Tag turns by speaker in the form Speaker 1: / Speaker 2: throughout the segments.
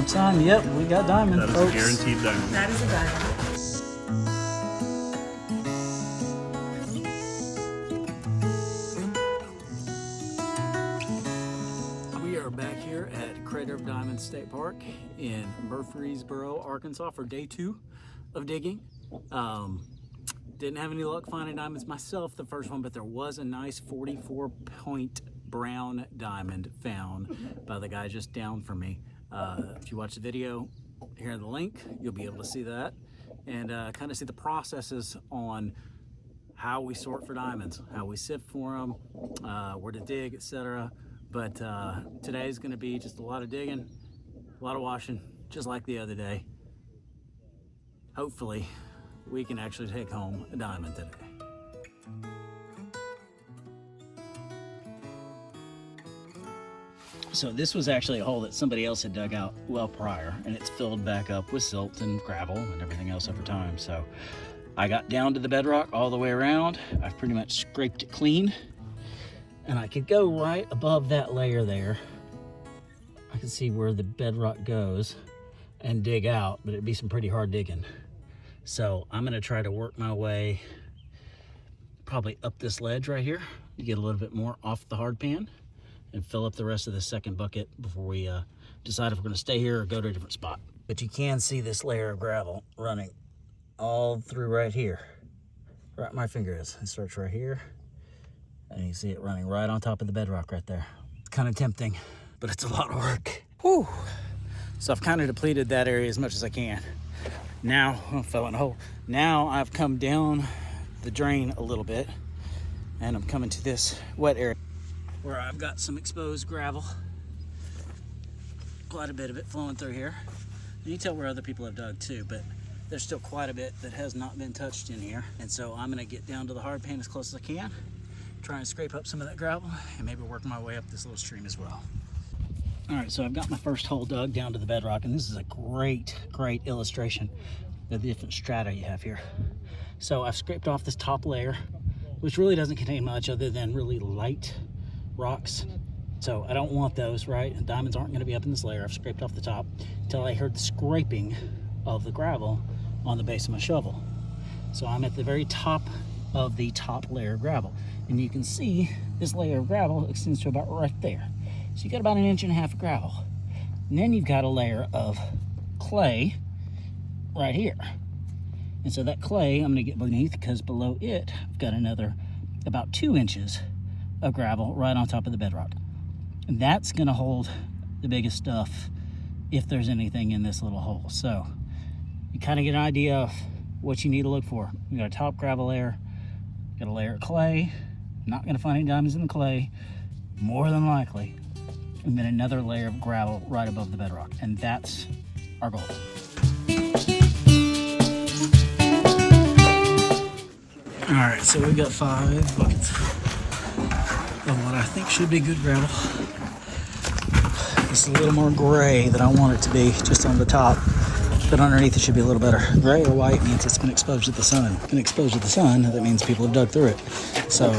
Speaker 1: Watch sign. Yep, we got diamond,
Speaker 2: That is
Speaker 1: folks.
Speaker 2: a guaranteed diamond.
Speaker 3: That is a diamond.
Speaker 1: We are back here at Crater of Diamonds State Park in Murfreesboro, Arkansas for day 2 of digging. Didn't have any luck finding diamonds myself the first one, but there was a nice 44-point brown diamond found by the guy just down from me. If you watch the video here in the link, you'll be able to see that and kind of see the processes on how we sort for diamonds, how we sift for them, where to dig, etc. But today's going to be just a lot of digging, a lot of washing, just like the other day. Hopefully, we can actually take home a diamond today. So this was actually a hole that somebody else had dug out well prior, and it's filled back up with silt and gravel and everything else over time. So I got down to the bedrock all the way around. I've pretty much scraped it clean, and I could go right above that layer there. I can see where the bedrock goes and dig out, but it'd be some pretty hard digging. So I'm gonna try to work my way probably up this ledge right here to get a little bit more off the hard pan and fill up the rest of the second bucket before we decide if we're gonna stay here or go to a different spot. But you can see this layer of gravel running all through right here. Right my finger is. It starts right here, and you see it running right on top of the bedrock right there. It's kind of tempting, but it's a lot of work. Whew. So I've kind of depleted that area as much as I can. Now, I fell in a hole. Now I've come down the drain a little bit, and I'm coming to this wet area where I've got some exposed gravel. Quite a bit of it flowing through here. And you can tell where other people have dug too, but there's still quite a bit that has not been touched in here. And so I'm gonna get down to the hard pan as close as I can, try and scrape up some of that gravel, and maybe work my way up this little stream as well. All right, so I've got my first hole dug down to the bedrock, and this is a great illustration of the different strata you have here. So I've scraped off this top layer, which really doesn't contain much other than really light rocks. So I don't want those, right? And diamonds aren't gonna be up in this layer. I've scraped off the top until I heard the scraping of the gravel on the base of my shovel. So I'm at the very top of the top layer of gravel. And you can see this layer of gravel extends to about right there. So you got about 1.5 inches of gravel. And then you've got a layer of clay right here. And so that clay I'm gonna get beneath, because below it, I've got another about 2 inches of gravel right on top of the bedrock. And that's gonna hold the biggest stuff if there's anything in this little hole. So you kind of get an idea of what you need to look for. You got a top gravel layer, got a layer of clay, not gonna find any diamonds in the clay, more than likely, and then another layer of gravel right above the bedrock. And that's our goal. All right, so we've got 5 buckets of what I think should be good gravel. It's a little more gray than I want it to be, just on the top, but underneath it should be a little better. Gray or white means it's been exposed to the sun. Been exposed to the sun, that means people have dug through it. So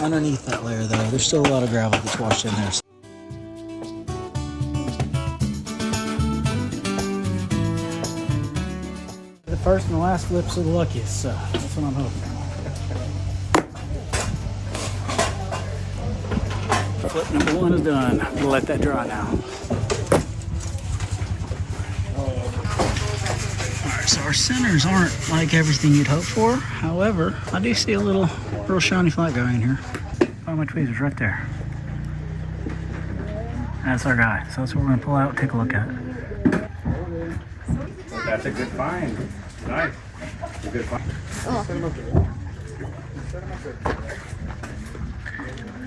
Speaker 1: underneath that layer though, there's still a lot of gravel that's washed in there. The first and the last flips are the luckiest, so that's what I'm hoping. Flip number 1 is done. We'll let that dry now. Alright, so our centers aren't like everything you'd hope for. However, I do see a little real shiny flat guy in here. Find my tweezers right there. That's our guy. So that's what we're going to pull out and take a look at.
Speaker 2: That's a good find. Nice. That's a good find.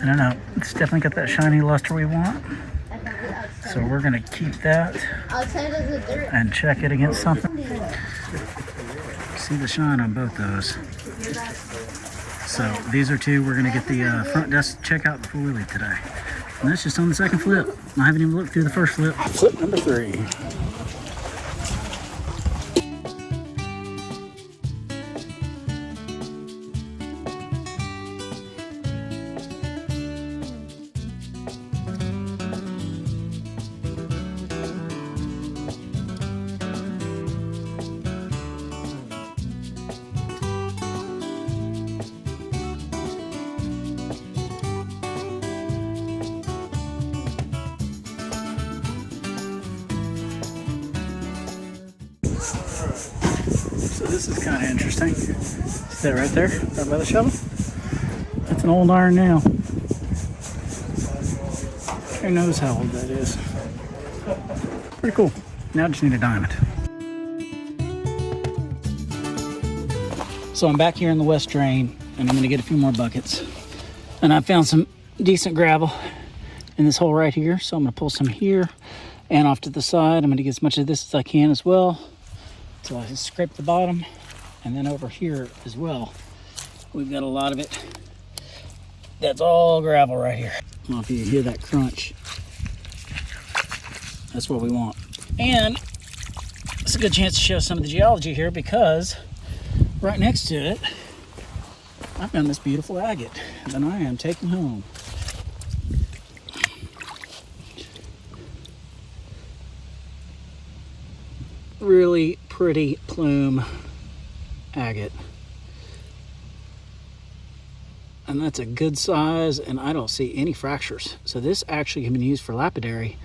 Speaker 1: I don't know. It's definitely got that shiny luster we want. So we're going to keep that and check it against something. See the shine on both those. So these are 2. We're going to get the front desk check out before we leave today. And that's just on the second flip. I haven't even looked through the first flip. Flip number 3. So this is kind of interesting. See that right there, right by the shovel? That's an old iron nail. Who knows how old that is? Pretty cool. Now I just need a diamond. So I'm back here in the west drain, and I'm gonna get a few more buckets. And I found some decent gravel in this hole right here, so I'm gonna pull some here and off to the side. I'm gonna get as much of this as I can as well, until I scrape the bottom, and then over here as well. We've got a lot of it. That's all gravel right here. I don't know if you can hear that crunch. That's what we want. And it's a good chance to show some of the geology here, because right next to it, I found this beautiful agate that I am taking home. Really pretty plume agate. And that's a good size, and I don't see any fractures. So this actually can be used for lapidary.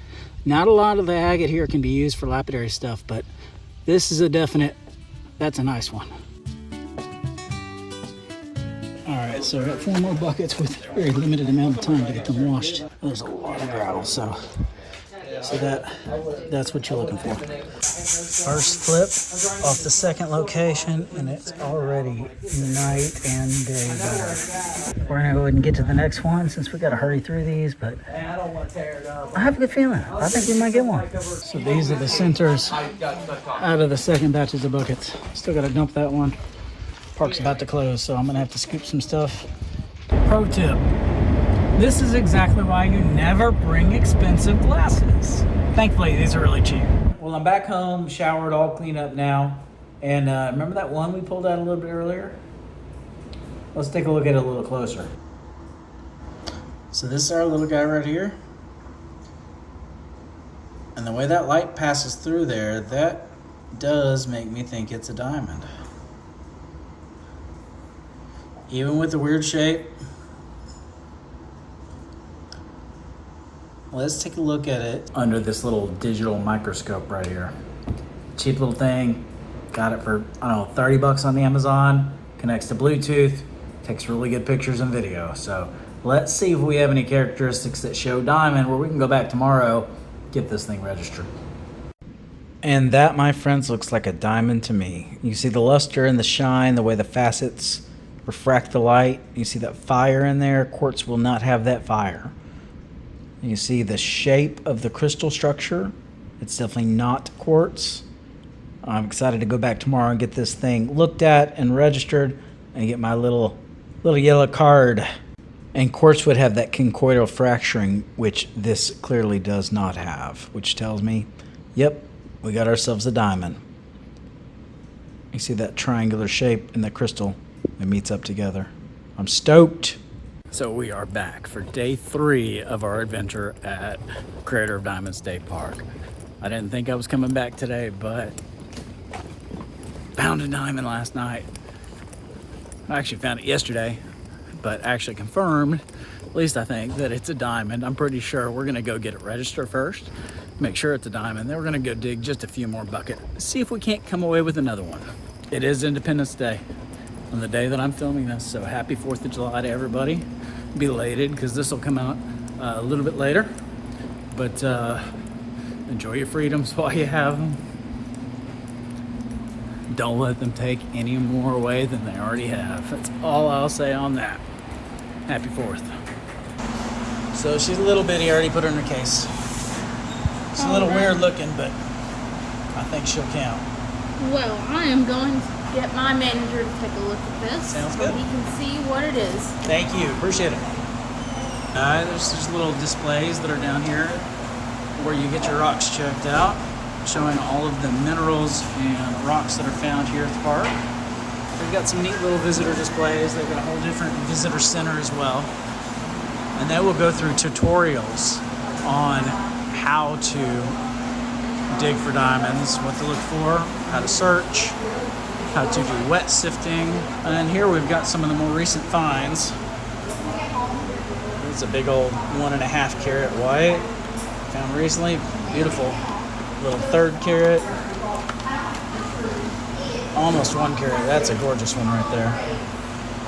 Speaker 1: Not a lot of the agate here can be used for lapidary stuff, but this is a definite, that's a nice one. All right, so I got 4 more buckets with a very limited amount of time to get them washed. There's a lot of gravel, so that's what you're looking for. First flip off the second location, and it's already night and day better. We're gonna go ahead and get to the next one since we gotta hurry through these, but I have a good feeling. I think we might get one. So these are the centers out of the second batches of buckets. Still gotta dump that one. Park's about to close, so I'm gonna have to scoop some stuff. Pro tip. This is exactly why you never bring expensive glasses. Thankfully, these are really cheap. Well, I'm back home, showered, all cleaned up now. And remember that one we pulled out a little bit earlier? Let's take a look at it a little closer. So this is our little guy right here. And the way that light passes through there, that does make me think it's a diamond. Even with the weird shape. Let's take a look at it under this little digital microscope right here. Cheap little thing. Got it for, I don't know, 30 bucks on the Amazon. Connects to Bluetooth. Takes really good pictures and video. So let's see if we have any characteristics that show diamond, where we can go back tomorrow, get this thing registered. And that, my friends, looks like a diamond to me. You see the luster and the shine, the way the facets refract the light. You see that fire in there. Quartz will not have that fire. You see the shape of the crystal structure. It's definitely not quartz. I'm excited to go back tomorrow and get this thing looked at and registered and get my little yellow card. And quartz would have that conchoidal fracturing, which this clearly does not have, which tells me, yep, we got ourselves a diamond. You see that triangular shape in the crystal. It meets up together. I'm stoked. So we are back for day 3 of our adventure at Crater of Diamonds State Park. I didn't think I was coming back today, but found a diamond last night. I actually found it yesterday, but actually confirmed, at least I think, that it's a diamond. I'm pretty sure we're gonna go get it registered first, make sure it's a diamond, then we're gonna go dig just a few more buckets, see if we can't come away with another one. It is Independence Day on the day that I'm filming this, so happy 4th of July to everybody. Belated, because this will come out a little bit later, but enjoy your freedoms while you have them. Don't let them take any more away than they already have. That's all I'll say on that. Happy 4th. So she's a little bitty. I already put her in her case. She's a little weird looking, but I think she'll count.
Speaker 3: Well, I am going to get my manager to take a look at this.
Speaker 1: Sounds
Speaker 3: so
Speaker 1: good.
Speaker 3: he can see what it is.
Speaker 1: Thank you. Appreciate it. There's these little displays that are down here where you get your rocks checked out, showing all of the minerals and rocks that are found here at the park. They've got some neat little visitor displays. They've got a whole different visitor center as well. And they will go through tutorials on how to dig for diamonds, what to look for, how to search, how to do wet sifting. And here we've got some of the more recent finds. It's a big old 1.5 carat white, found recently. Beautiful little 3rd carat. almost 1 carat. That's a gorgeous one right there.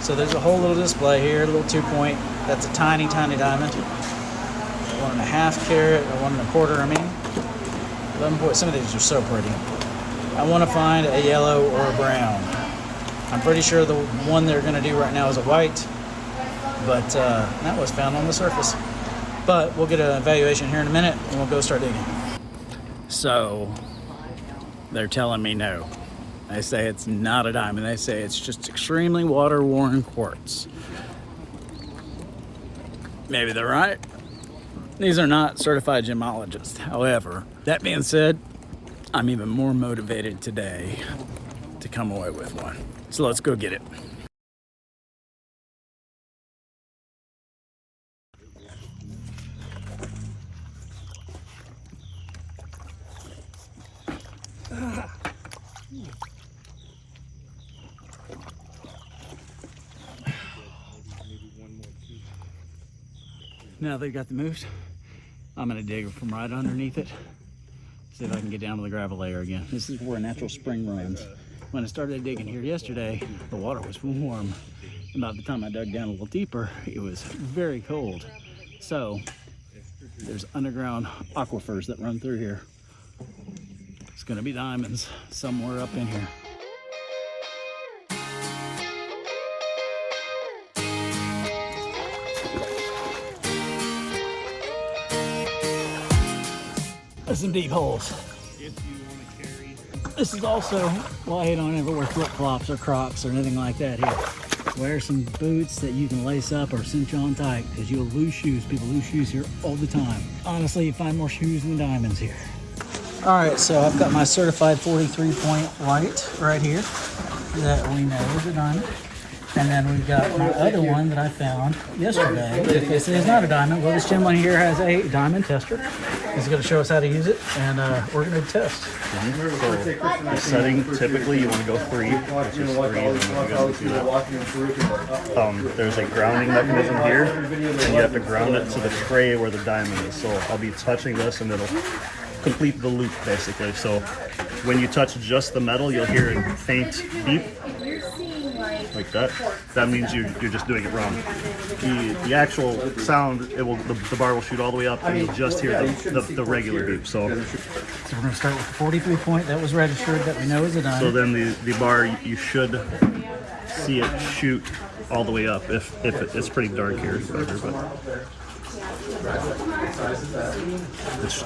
Speaker 1: So there's a whole little display here, a little 2-point. That's a tiny, tiny diamond. 1.5 carat, or 1.25, I mean. 11 point. Some of these are so pretty. I want to find a yellow or a brown. I'm pretty sure the one they're going to do right now is a white, but that was found on the surface. But we'll get an evaluation here in a minute, and we'll go start digging. So they're telling me no. They say it's not a diamond. They say it's just extremely water-worn quartz. Maybe they're right. These are not certified gemologists. However, that being said, I'm even more motivated today to come away with one. So let's go get it. Now they've got them moved, I'm gonna dig from right underneath it, see if I can get down to the gravel layer again. This is where a natural spring runs. When I started digging here yesterday, the water was warm. About the time I dug down a little deeper, it was very cold. So there's underground aquifers that run through here. It's gonna be diamonds somewhere up in here. There's some deep holes. This is also why I don't ever wear flip-flops or Crocs or anything like that here. Wear some boots that you can lace up or cinch on tight, because you'll lose shoes. People lose shoes here all the time. Honestly, you find more shoes than diamonds here. All right, so I've got my certified 43-point white right here that we know is a diamond. And then we've got my other one that I found yesterday. If this is not a diamond, well, this gentleman here has a diamond tester. He's going to show us how to use it, and we're going to test.
Speaker 4: So the setting, typically you want to go 3. It's just 3, and you go through that. There's a grounding mechanism here, and you have to ground it to the tray where the diamond is. So I'll be touching this, and it'll complete the loop, basically. So when you touch just the metal, you'll hear a faint beep. Like that. That means you're just doing it wrong. The actual sound, the bar will shoot all the way up, and you'll just hear the regular beep. So
Speaker 1: we're going to start with the 43-point that was registered that we know is a diamond.
Speaker 4: So then the bar, you should see it shoot all the way up. If it's pretty dark here, but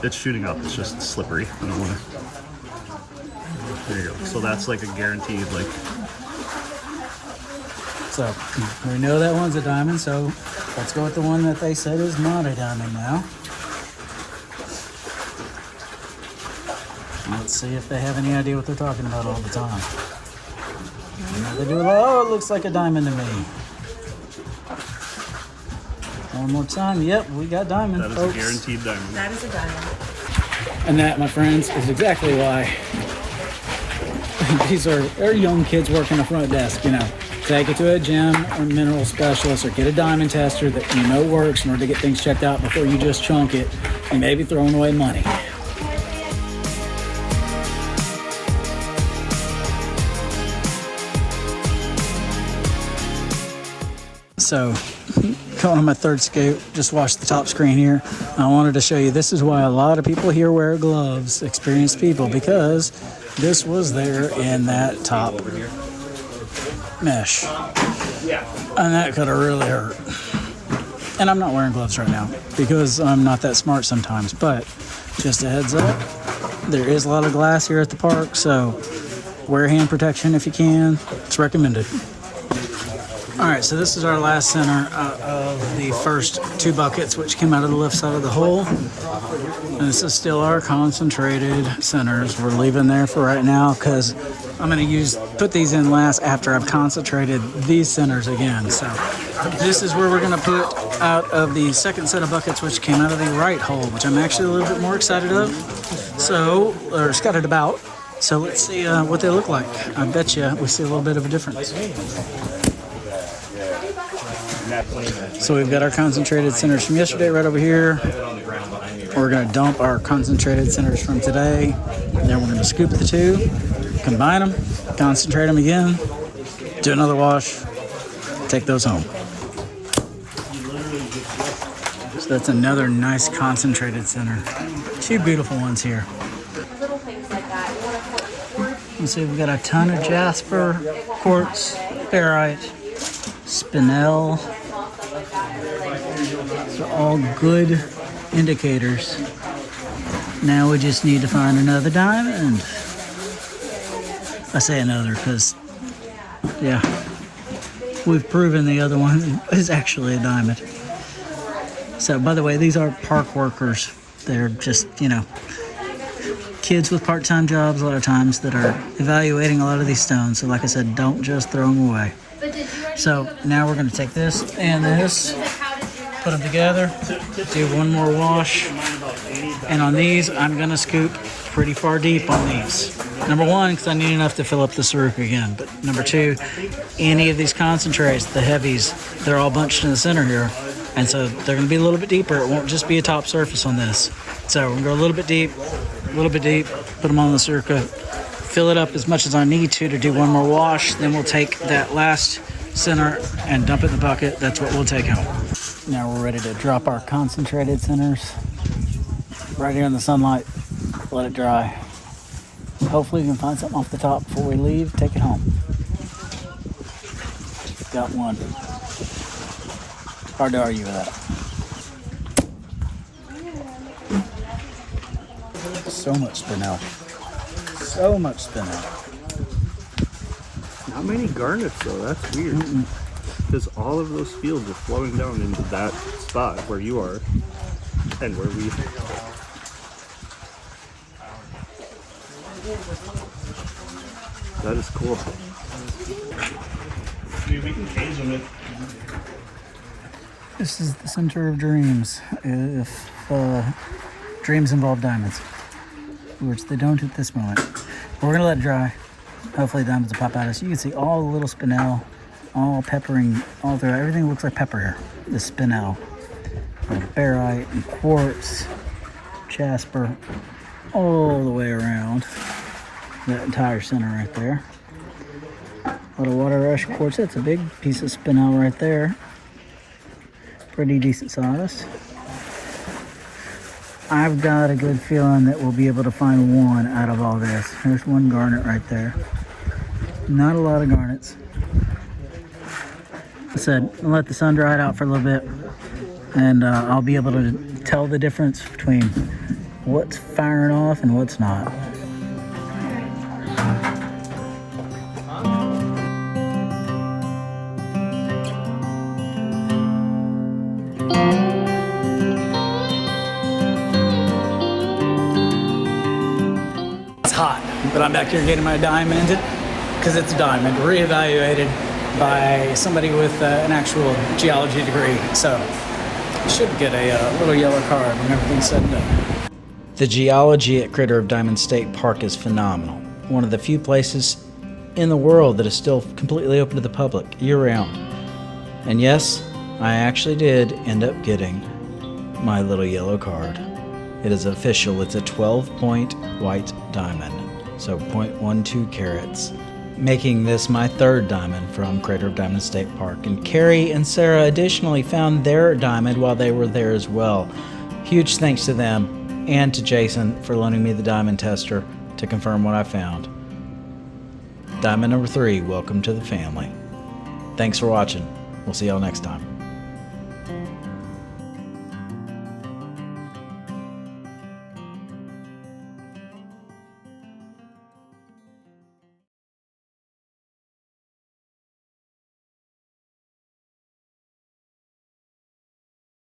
Speaker 4: it's shooting up. It's just slippery. I don't want to. There you go. So that's like a guaranteed like.
Speaker 1: So we know that one's a diamond, so let's go with the one that they said is not a diamond now. Let's see if they have any idea what they're talking about all the time. They do it. Oh, it looks like a diamond to me. One more time. Yep, we got diamond.
Speaker 4: That is
Speaker 1: folks.
Speaker 4: a guaranteed diamond.
Speaker 3: That is a diamond.
Speaker 1: And that, my friends, is exactly why these are young kids working the front desk, you know. Take it to a gem or mineral specialist, or get a diamond tester that you know works in order to get things checked out before you just chunk it and maybe throwing away money. So, going on my third scoop, just watched the top screen here. I wanted to show you, this is why a lot of people here wear gloves, experienced people, because this was there in that top mesh, and that could have really hurt. And I'm not wearing gloves right now because I'm not that smart sometimes, but just a heads up, there is a lot of glass here at the park, so wear hand protection if you can. It's recommended. All right, so this is our last center of the first 2 buckets, which came out of the left side of the hole. And this is still our concentrated centers. We're leaving there for right now because I'm going to put these in last after I've concentrated these centers again. So this is where we're going to put out of the second set of buckets, which came out of the right hole, which I'm actually a little bit more excited of. So, or excited about. So let's see what they look like. I bet you we see a little bit of a difference. So we've got our concentrated centers from yesterday right over here. We're going to dump our concentrated centers from today. Then we're going to scoop the 2. combine them, concentrate them again, do another wash, take those home. So that's another nice concentrated center. Two beautiful ones here.
Speaker 3: Little things like that. You want to put quartz.
Speaker 1: Let's see, we've got a ton of jasper, quartz, barite, spinel. These are all good indicators. Now we just need to find another diamond. I say another because, yeah, we've proven the other one is actually a diamond. So, by the way, these are park workers. They're just, you know, kids with part-time jobs a lot of times that are evaluating a lot of these stones. So, like I said, don't just throw them away. So, now we're going to take this and this, put them together, do one more wash. And on these, I'm going to scoop pretty far deep on these. Number one, because I need enough to fill up the syrup again. But number two, any of these concentrates, the heavies, they're all bunched in the center here. And so they're going to be a little bit deeper. It won't just be a top surface on this. So we're going to go a little bit deep, put them on the circa, fill it up as much as I need to do one more wash. Then we'll take that last center and dump it in the bucket. That's what we'll take home. Now we're ready to drop our concentrated centers right here in the sunlight. Let it dry. Hopefully we can find something off the top before we leave. Take it home. Got one. Hard to argue with that. So much spinel. So much spinel.
Speaker 4: Not many garnets though, that's weird. Because all of those fields are flowing down into that spot where you are and where we. That is cool. Dude, we can cage them it.
Speaker 1: This is the center of dreams. If dreams involve diamonds, which they don't at this moment. We're gonna let it dry. Hopefully diamonds will pop out. So you can see all the little spinel, all peppering all through. Everything looks like pepper here. The spinel, barite, and quartz, jasper, all the way around that entire center right there. A lot of water rush quartz. That's a big piece of spinel right there. Pretty decent size. I've got a good feeling that we'll be able to find one out of all this. There's one garnet right there. Not a lot of garnets. I said, I'll let the sun dry it out for a little bit, and I'll be able to tell the difference between what's firing off and what's not. Hot, but I'm back here getting my diamond because it's a diamond reevaluated by somebody with an actual geology degree, so should get a little yellow card when everything's said and done. The geology at Crater of Diamond State Park is phenomenal. One of the few places in the world that is still completely open to the public year-round. And yes, I actually did end up getting my little yellow card. It is official. It's a 12-point white diamond, so 0.12 carats, making this my third diamond from Crater of Diamond State Park. And Carrie and Sarah additionally found their diamond while they were there as well. Huge thanks to them and to Jason for loaning me the diamond tester to confirm what I found. Diamond number 3, welcome to the family. Thanks for watching. We'll see y'all next time.